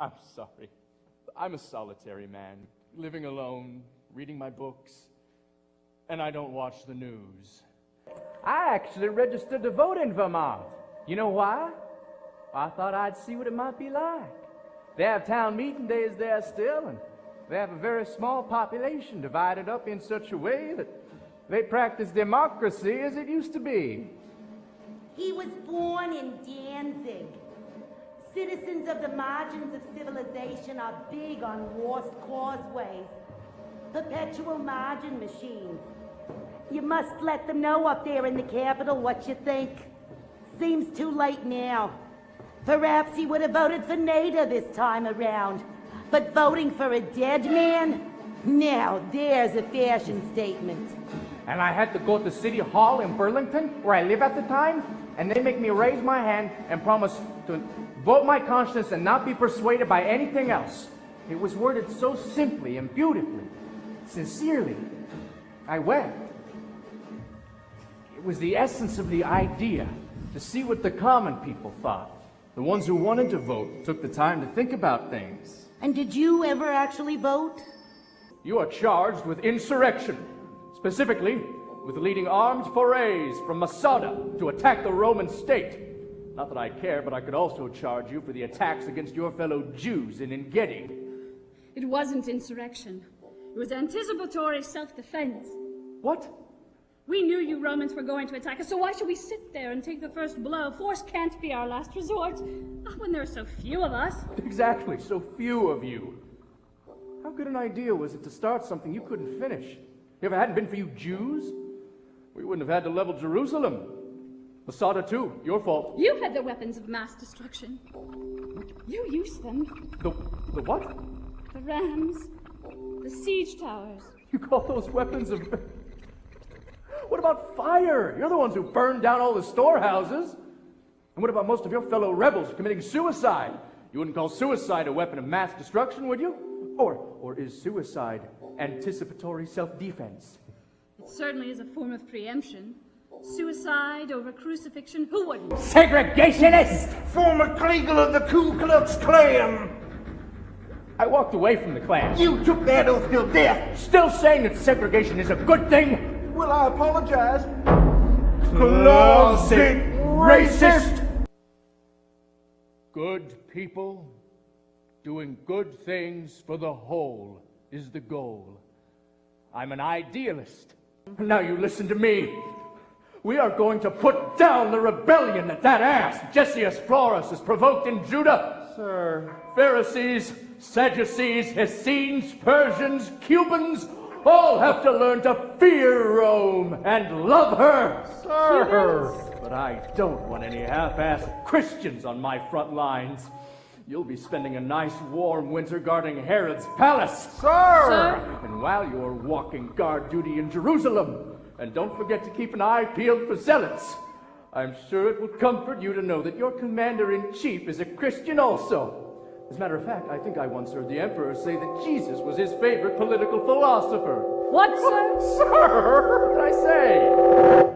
I'm sorry. I'm a solitary man, living alone, reading my books, and I don't watch the news. I actually registered to vote in Vermont. You know why? I thought I'd see what it might be like. They have town meeting days there still, and they have a very small population divided up in such a way that they practice democracy as it used to be. He was born in Danzig. Citizens of the margins of civilization are big on lost causeways. Perpetual margin machines. You must let them know up there in the capital what you think. Seems too late now. Perhaps he would have voted for Nader this time around. But voting for a dead man? Now, there's a fashion statement. And I had to go to City Hall in Burlington, where I live at the time, and they make me raise my hand and promise to vote my conscience and not be persuaded by anything else. It was worded so simply and beautifully. Sincerely, I went. It was the essence of the idea, to see what the common people thought. The ones who wanted to vote took the time to think about things. And did you ever actually vote? You are charged with insurrection, specifically with leading armed forays from Masada to attack the Roman state. Not that I care, but I could also charge you for the attacks against your fellow Jews in Engedi. It wasn't insurrection. It was anticipatory self-defense. What? We knew you Romans were going to attack us, so why should we sit there and take the first blow? Force can't be our last resort, not when there are so few of us. Exactly, so few of you. How good an idea was it to start something you couldn't finish? If it hadn't been for you Jews, we wouldn't have had to level Jerusalem. Masada too, your fault. You had the weapons of mass destruction. You used them. The what? The rams, the siege towers. You call those weapons of... What about fire? You're the ones who burned down all the storehouses. And what about most of your fellow rebels committing suicide? You wouldn't call suicide a weapon of mass destruction, would you? Or is suicide anticipatory self-defense? It certainly is a form of preemption. Suicide over crucifixion, who wouldn't? Segregationist! Former Kliegel of the Ku Klux Klan. I walked away from the Klan. You took that oath till death. Still saying that segregation is a good thing? Well, I apologize. Closet racist! Good people doing good things for the whole is the goal. I'm an idealist. Now you listen to me. We are going to put down the rebellion that ass, Jessius Florus, has provoked in Judah. Sir. Pharisees, Sadducees, Essenes, Persians, Cubans, all have to learn to fear Rome and love her. Sir. But I don't want any half-assed Christians on my front lines. You'll be spending a nice warm winter guarding Herod's palace. Sir. And while you're walking guard duty in Jerusalem, and don't forget to keep an eye peeled for zealots. I'm sure it will comfort you to know that your commander-in-chief is a Christian also. As a matter of fact, I think I once heard the emperor say that Jesus was his favorite political philosopher. What, sir? Sir, what did I say?